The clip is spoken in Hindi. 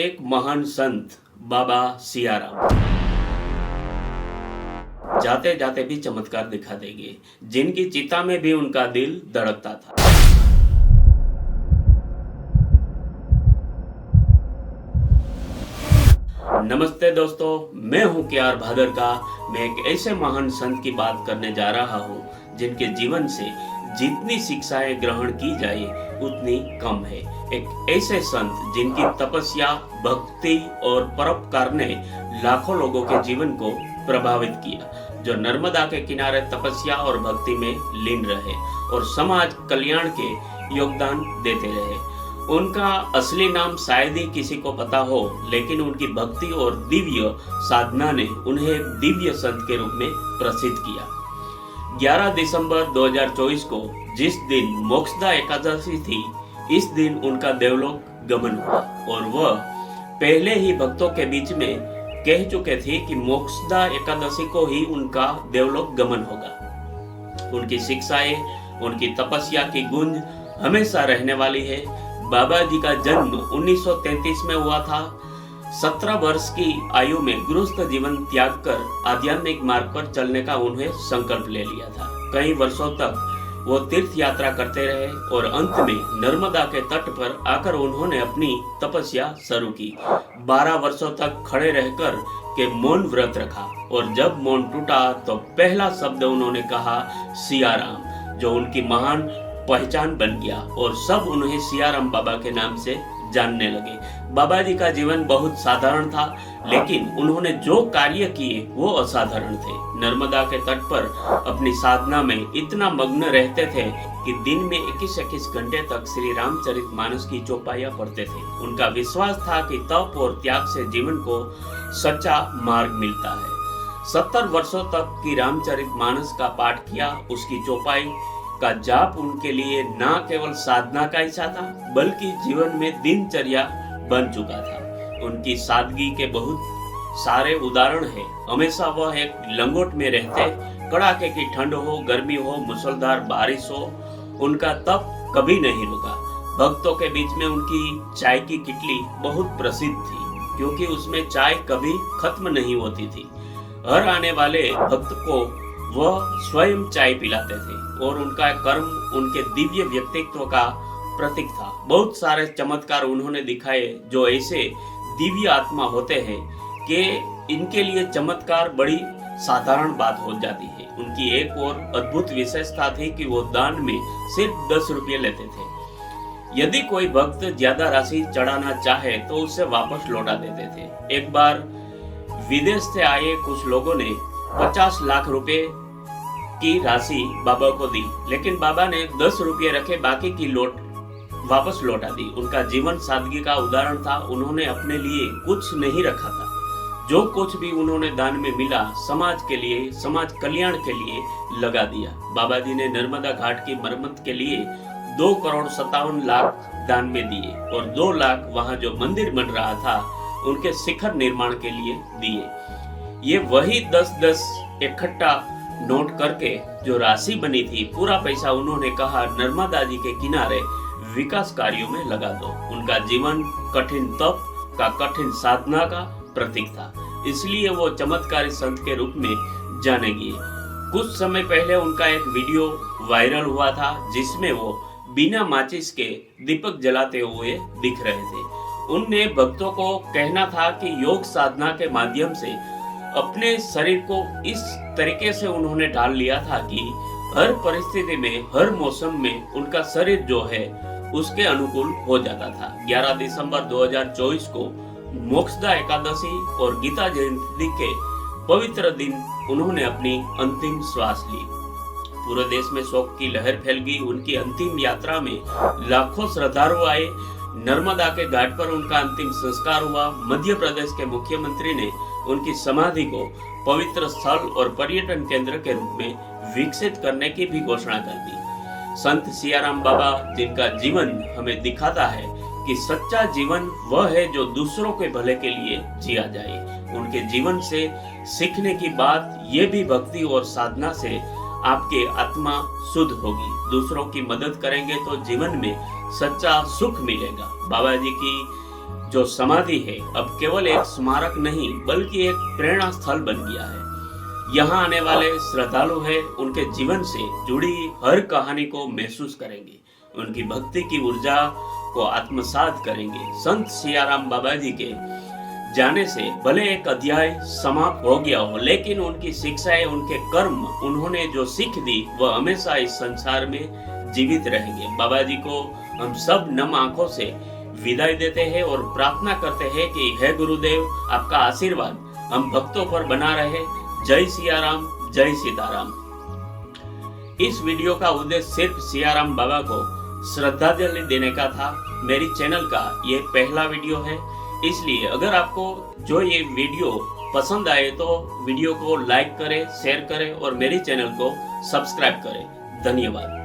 एक महान संत बाबा सियाराम जाते जाते भी चमत्कार दिखा देंगे, जिनकी चिता में भी उनका दिल धड़कता था। नमस्ते दोस्तों, मैं हूं केआर भादर का। मैं एक ऐसे महान संत की बात करने जा रहा हूं जिनके जीवन से जितनी शिक्षाएं ग्रहण की जाए उतनी कम है। एक ऐसे संत जिनकी तपस्या, भक्ति और परोपकार ने लाखों लोगों के जीवन को प्रभावित किया, जो नर्मदा के किनारे तपस्या और भक्ति में लीन रहे और समाज कल्याण के योगदान देते रहे। उनका असली नाम शायद ही किसी को पता हो, लेकिन उनकी भक्ति और दिव्य साधना ने उन्हें दिव्य संत के रूप में प्रसिद्ध किया। 11 दिसंबर 2024 को जिस दिन मोक्षदा एकादशी थी, इस दिन उनका देवलोक गमन हुआ और वह पहले ही भक्तों के बीच में कह चुके थे कि मोक्षदा एकादशी को ही उनका देवलोक गमन होगा। उनकी शिक्षाएं, उनकी तपस्या की गूंज हमेशा रहने वाली है। बाबा जी का जन्म 1933 में हुआ था। 17 वर्ष की आयु में गृहस्थ जीवन त्याग कर आध्यात्मिक मार्ग पर चलने का उन्हें संकल्प ले लिया था। कई वर्षों तक वो तीर्थ यात्रा करते रहे और अंत में नर्मदा के तट पर आकर उन्होंने अपनी तपस्या शुरू की। 12 वर्षों तक खड़े रहकर के मौन व्रत रखा और जब मौन टूटा तो पहला शब्द उन्होंने कहा सियाराम, जो उनकी महान पहचान बन गया और सब उन्हें सियाराम बाबा के नाम से जानने लगे। बाबा जी का जीवन बहुत साधारण था, लेकिन उन्होंने जो कार्य किए वो असाधारण थे। नर्मदा के तट पर अपनी साधना में इतना मग्न रहते थे कि दिन में 21-21 घंटे तक श्री रामचरितमानस की चौपाइयां पढ़ते थे। उनका विश्वास था कि तप और त्याग से जीवन को सच्चा मार्ग मिलता है। 70 वर्षों तक की रामचरितमानस का पाठ किया। उसकी चौपाई का जाप उनके लिए न केवल साधना का हिस्सा था, बल्कि जीवन में दिनचर्या बन चुका था। उनकी सादगी के बहुत सारे उदाहरण हैं। हमेशा वह एक लंगोट में रहते, कड़ाके की ठंड हो, गर्मी हो, मूसलाधार बारिश हो, उनका तप कभी नहीं रुका। भक्तों के बीच में उनकी चाय की किटली बहुत प्रसिद्ध थी, क्योंकि उसमें चाय कभी खत्म नहीं होती थी। हर आने वाले भक्त को वह स्वयं चाय पिलाते थे और उनका कर्म उनके दिव्य व्यक्तित्व का प्रतीक था। बहुत सारे चमत्कार उन्होंने दिखाए, जो ऐसे दिव्य आत्मा होते हैं कि इनके लिए चमत्कार बड़ी साधारण बात हो जाती है। उनकी एक और अद्भुत विशेषता थी कि वो दान में सिर्फ 10 रुपये लेते थे। यदि कोई भक्त ज्यादा राशि चढ़ाना चाहे तो उसे वापस लौटा देते थे। एक बार विदेश से आए कुछ लोगों ने 50 लाख रुपए की राशि बाबा को दी, लेकिन बाबा ने 10 रुपये रखे, बाकी की वापस लौटा दी। उनका जीवन सादगी का उदाहरण था। उन्होंने अपने लिए कुछ नहीं रखा था। जो कुछ भी उन्होंने दान में मिला, समाज के लिए, समाज कल्याण के लिए लगा दिया। बाबा जी ने नर्मदा घाट की मरम्मत के लिए 2,57,00,000 दान में दिए और 2 लाख वहां जो मंदिर बन रहा था उनके शिखर निर्माण के लिए दिए। ये वही 10-10 इकट्ठा नोट करके जो राशि बनी थी, पूरा पैसा उन्होंने कहा नर्मदा जी के किनारे विकास कार्यों में लगा दो। उनका जीवन कठिन तप का, कठिन साधना का प्रतीक था, इसलिए वो चमत्कारी संत के रूप में जाने गए। कुछ समय पहले उनका एक वीडियो वायरल हुआ था, जिसमें वो बिना माचिस के दीपक जलाते हुए दिख रहे थे। उनने भक्तों को कहना था कि योग साधना के माध्यम से अपने शरीर को इस तरीके से उन्होंने ढाल लिया था कि हर परिस्थिति में, हर मौसम में उनका शरीर जो है उसके अनुकूल हो जाता था। 11 दिसंबर 2024 को मोक्षदा एकादशी और गीता जयंती के पवित्र दिन उन्होंने अपनी अंतिम श्वास ली। पूरे देश में शोक की लहर फैल गई। उनकी अंतिम यात्रा में लाखों श्रद्धालु आए। नर्मदा के घाट पर उनका अंतिम संस्कार हुआ। मध्य प्रदेश के मुख्यमंत्री ने उनकी समाधि को पवित्र स्थल और पर्यटन केंद्र के रूप में विकसित करने की भी घोषणा कर दी। संत सियाराम बाबा, जिनका जीवन हमें दिखाता है कि सच्चा जीवन वह है जो दूसरों के भले के लिए जिया जाए। उनके जीवन से सीखने की बात ये भी भक्ति और साधना से आपकी आत्मा शुद्ध होगी। दूसरों की मदद करेंगे तो जीवन में सच्चा सुख मिलेगा। बाबा जी की जो समाधि है अब केवल एक स्मारक नहीं बल्कि एक प्रेरणा स्थल बन गया है। यहाँ आने वाले श्रद्धालु हैं उनके जीवन से जुड़ी हर कहानी को महसूस करेंगे, उनकी भक्ति की ऊर्जा को आत्मसात करेंगे। संत सियाराम बाबा जी के जाने से भले एक अध्याय समाप्त हो गया हो, लेकिन उनकी शिक्षाएं, उनके कर्म, उन्होंने जो सीख दी वह हमेशा इस संसार में जीवित रहेंगे। बाबा जी को हम सब नम आंखों से विदाई देते हैं और प्रार्थना करते हैं कि हे गुरुदेव, आपका आशीर्वाद हम भक्तों पर बना रहे। जय सियाराम, जय सीताराम। इस वीडियो का उद्देश्य सिर्फ सियाराम बाबा को श्रद्धांजलि देने का था। मेरी चैनल का ये पहला वीडियो है, इसलिए अगर आपको जो ये वीडियो पसंद आए तो वीडियो को लाइक करें, शेयर करें और मेरी चैनल को सब्सक्राइब करें। धन्यवाद।